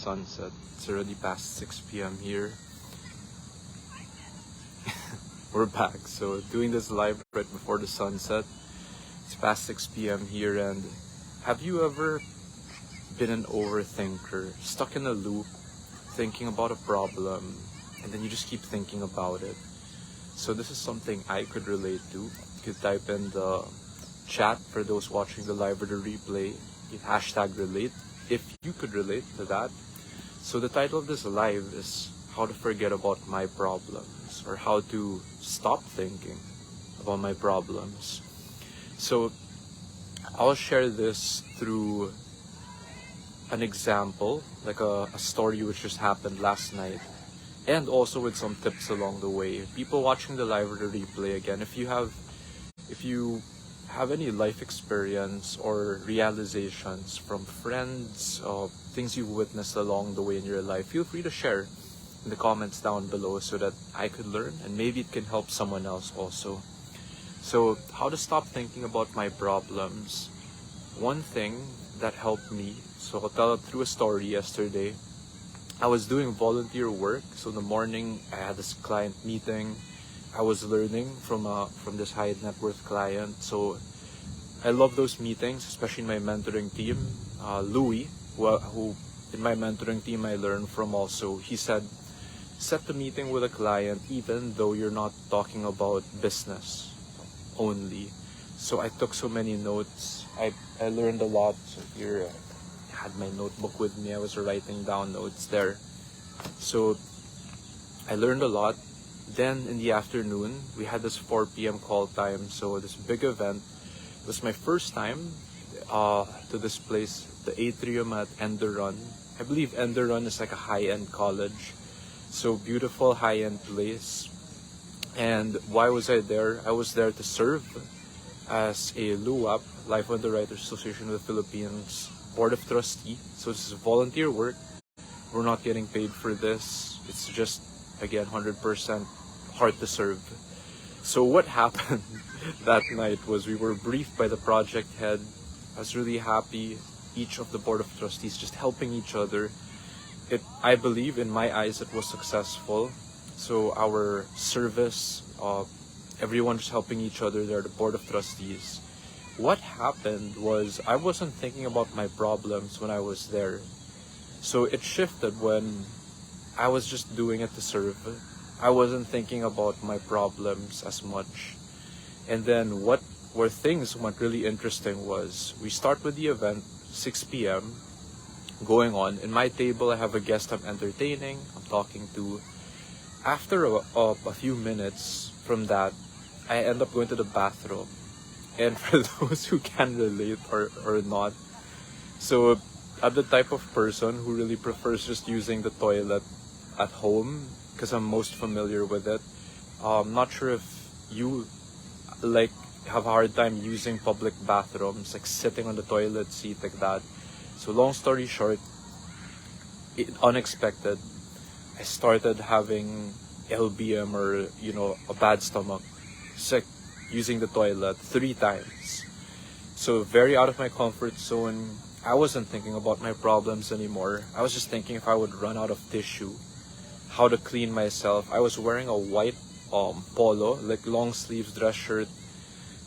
sunset. It's already past 6 p.m. here. We're back. So doing this live right before the sunset. It's past 6 p.m. here, and have you ever been an overthinker, stuck in a loop, thinking about a problem, and then you just keep thinking about it? So this is something I could relate to. You could type in the chat for those watching the live or the replay, hashtag relate, if you could relate to that. So the title of this live is how to forget about my problems, or how to stop thinking about my problems. So I'll share this through an example, like a story which just happened last night, and also with some tips along the way. People watching the live or the replay, again, if you have any life experience or realizations from friends, things you've witnessed along the way in your life, feel free to share in the comments down below so that I could learn and maybe it can help someone else also. So how to stop thinking about my problems. One thing that helped me, so I'll tell it through a story. Yesterday I was doing volunteer work. So in the morning I had this client meeting. I was learning from this high net worth client. So I love those meetings, especially in my mentoring team. Louis, who in my mentoring team I learned from also, he said, set the meeting with a client even though you're not talking about business only. So I took so many notes. I learned a lot. So here I had my notebook with me. I was writing down notes there. So I learned a lot. Then in the afternoon, we had this 4 p.m. call time. So this big event. It was my first time to this place, the atrium at Enderun. I believe Enderun is like a high-end college. So beautiful high-end place. And why was I there? I was there to serve as a LUAP, Life Underwriters Association of the Philippines Board of Trustee. So this is volunteer work. We're not getting paid for this. It's just, again, 100% heart to serve. So what happened that night was we were briefed by the project head. I was really happy. Each of the Board of Trustees just helping each other. I believe in my eyes it was successful. So our service, everyone just helping each other there, the Board of Trustees. What happened was I wasn't thinking about my problems when I was there. So it shifted when I was just doing it to serve. I wasn't thinking about my problems as much. And then where things went really interesting was we start with the event, 6 p.m. going on. In my table, I have a guest I'm entertaining, I'm talking to. After a few minutes from that, I end up going to the bathroom. And for those who can relate or not, so I'm the type of person who really prefers just using the toilet at home because I'm most familiar with it. I'm not sure if you have a hard time using public bathrooms, like sitting on the toilet seat like that. So long story short, unexpected, I started having LBM or, a bad stomach, sick, using the toilet 3 times. So very out of my comfort zone. I wasn't thinking about my problems anymore. I was just thinking if I would run out of tissue, how to clean myself. I was wearing a white polo, like long sleeves dress shirt.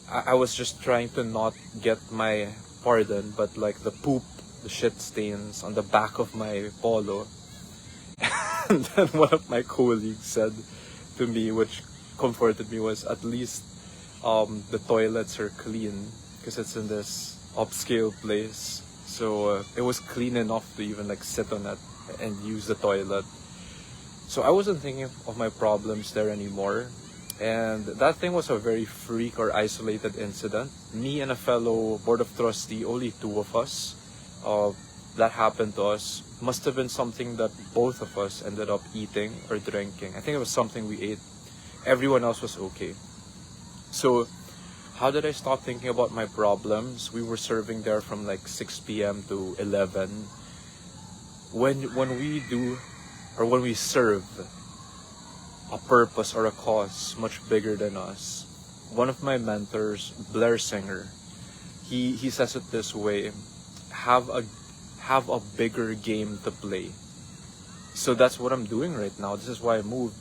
I was just trying to not get my pardon, but like the shit stains on the back of my polo. And then one of my colleagues said to me, which comforted me, was at least the toilets are clean because it's in this upscale place. So it was clean enough to even like sit on it and use the toilet. So I wasn't thinking of my problems there anymore. And that thing was a very freak or isolated incident. Me and a fellow Board of Trustee, only 2 of us, that happened to us. Must have been something that both of us ended up eating or drinking. I think it was something we ate. Everyone else was okay. So how did I stop thinking about my problems? We were serving there from like 6 p.m. to 11. When we serve a purpose or a cause much bigger than us, one of my mentors, Blair Singer, he says it this way: have have a bigger game to play. So that's what I'm doing right now. This is why I moved.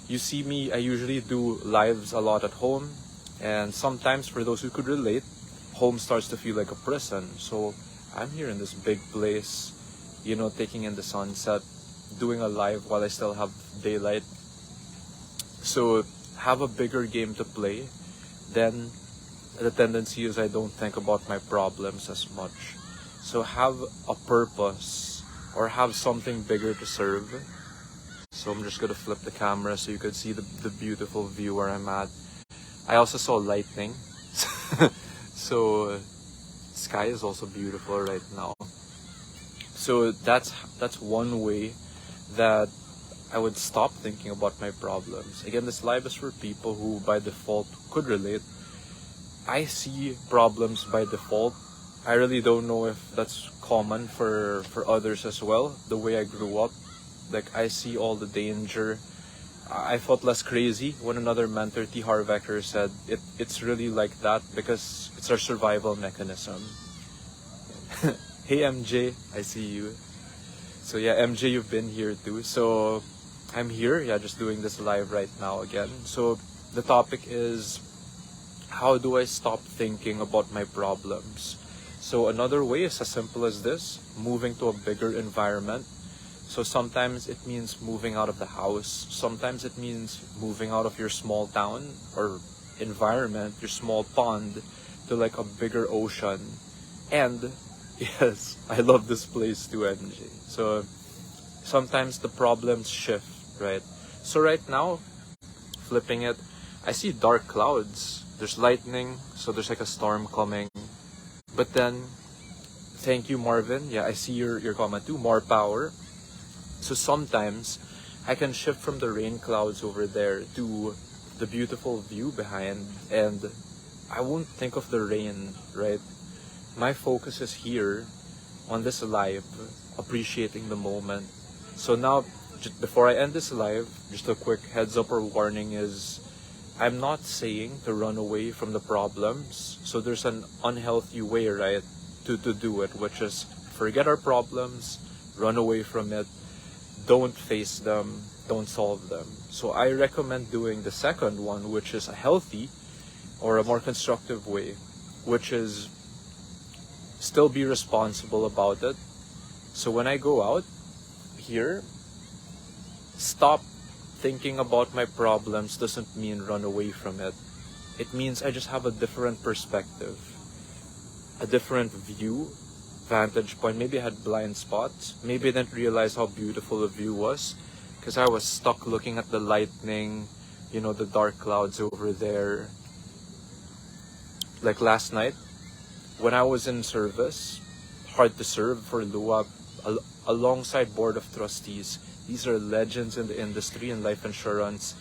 You see me, I usually do lives a lot at home, and sometimes, for those who could relate, home starts to feel like a prison. So I'm here in this big place, you know, taking in the sunset, doing a live while I still have daylight. So have a bigger game to play. Then the tendency is I don't think about my problems as much. So have a purpose or have something bigger to serve. So I'm just gonna flip the camera so you could see the beautiful view where I'm at. I also saw lightning. So sky is also beautiful right now. So that's one way that I would stop thinking about my problems. Again, this live is for people who by default could relate. I see problems by default. I really don't know if that's common for others as well. The way I grew up, like I see all the danger. I felt less crazy when another mentor, T. Harv Eker, said it's really like that because it's our survival mechanism. Hey MJ, I see you. So yeah, MJ, you've been here too. So I'm here, yeah, just doing this live right now again. So the topic is, how do I stop thinking about my problems? So another way is as simple as this: moving to a bigger environment. So sometimes it means moving out of the house. Sometimes it means moving out of your small town or environment, your small pond, to like a bigger ocean. And yes, I love this place too, MJ. So sometimes the problems shift, right? So right now, flipping it, I see dark clouds. There's lightning, so there's like a storm coming. But then, thank you, Marvin. Yeah, I see your comment too. More power. So sometimes I can shift from the rain clouds over there to the beautiful view behind, and I won't think of the rain, right? My focus is here on this live, appreciating the moment. So now, just before I end this live, just a quick heads up or warning is, I'm not saying to run away from the problems. So there's an unhealthy way, right, to do it, which is forget our problems, run away from it, don't face them, don't solve them. So I recommend doing the second one, which is a healthy or a more constructive way, which is still be responsible about it. So when I go out here, stop thinking about my problems doesn't mean run away from it. It means I just have a different perspective, a different view, vantage point. Maybe I had blind spots. Maybe I didn't realize how beautiful the view was because I was stuck looking at the lightning, you know, the dark clouds over there. Like last night, when I was in service, hard to serve for LUAP, alongside Board of Trustees. These are legends in the industry and life insurance,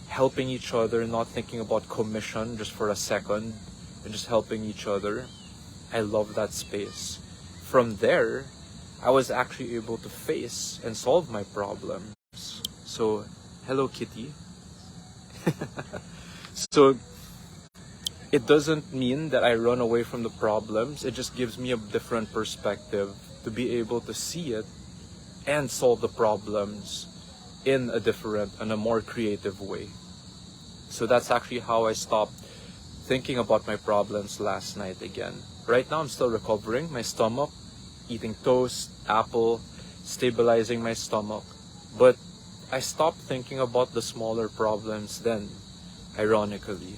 helping each other, not thinking about commission just for a second, and just helping each other. I love that space. From there, I was actually able to face and solve my problems. So, hello Kitty. So, it doesn't mean that I run away from the problems. It just gives me a different perspective to be able to see it and solve the problems in a different and a more creative way. So that's actually how I stopped thinking about my problems last night again. Right now I'm still recovering my stomach, eating toast, apple, stabilizing my stomach. But I stopped thinking about the smaller problems then, ironically.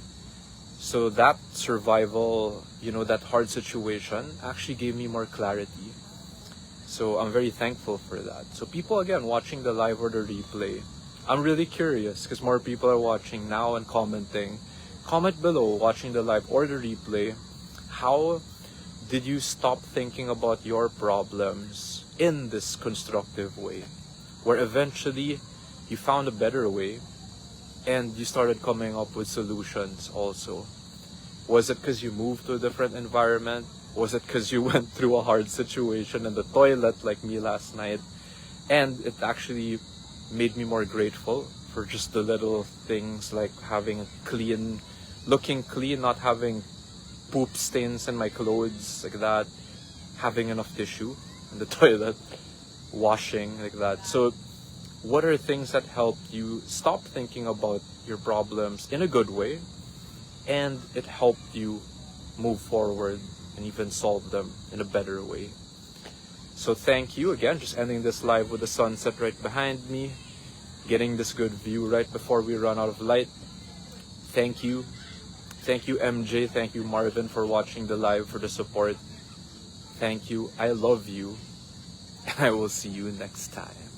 So that survival, you know, that hard situation actually gave me more clarity. So I'm very thankful for that. So people, again, watching the live or the replay, I'm really curious because more people are watching now and commenting. Comment below, watching the live or the replay, how did you stop thinking about your problems in this constructive way, where eventually you found a better way and you started coming up with solutions also? Was it because you moved to a different environment? Was it because you went through a hard situation in the toilet like me last night? And it actually made me more grateful for just the little things, like having a clean, looking clean, not having poop stains in my clothes like that, having enough tissue. in the toilet, washing like that. So what are things that help you stop thinking about your problems in a good way, and it helped you move forward and even solve them in a better way? So thank you again, just ending this live with the sunset right behind me, getting this good view right before we run out of light. Thank you. Thank you, MJ. Thank you, Marvin, for watching the live, for the support. Thank you. I love you. And I will see you next time.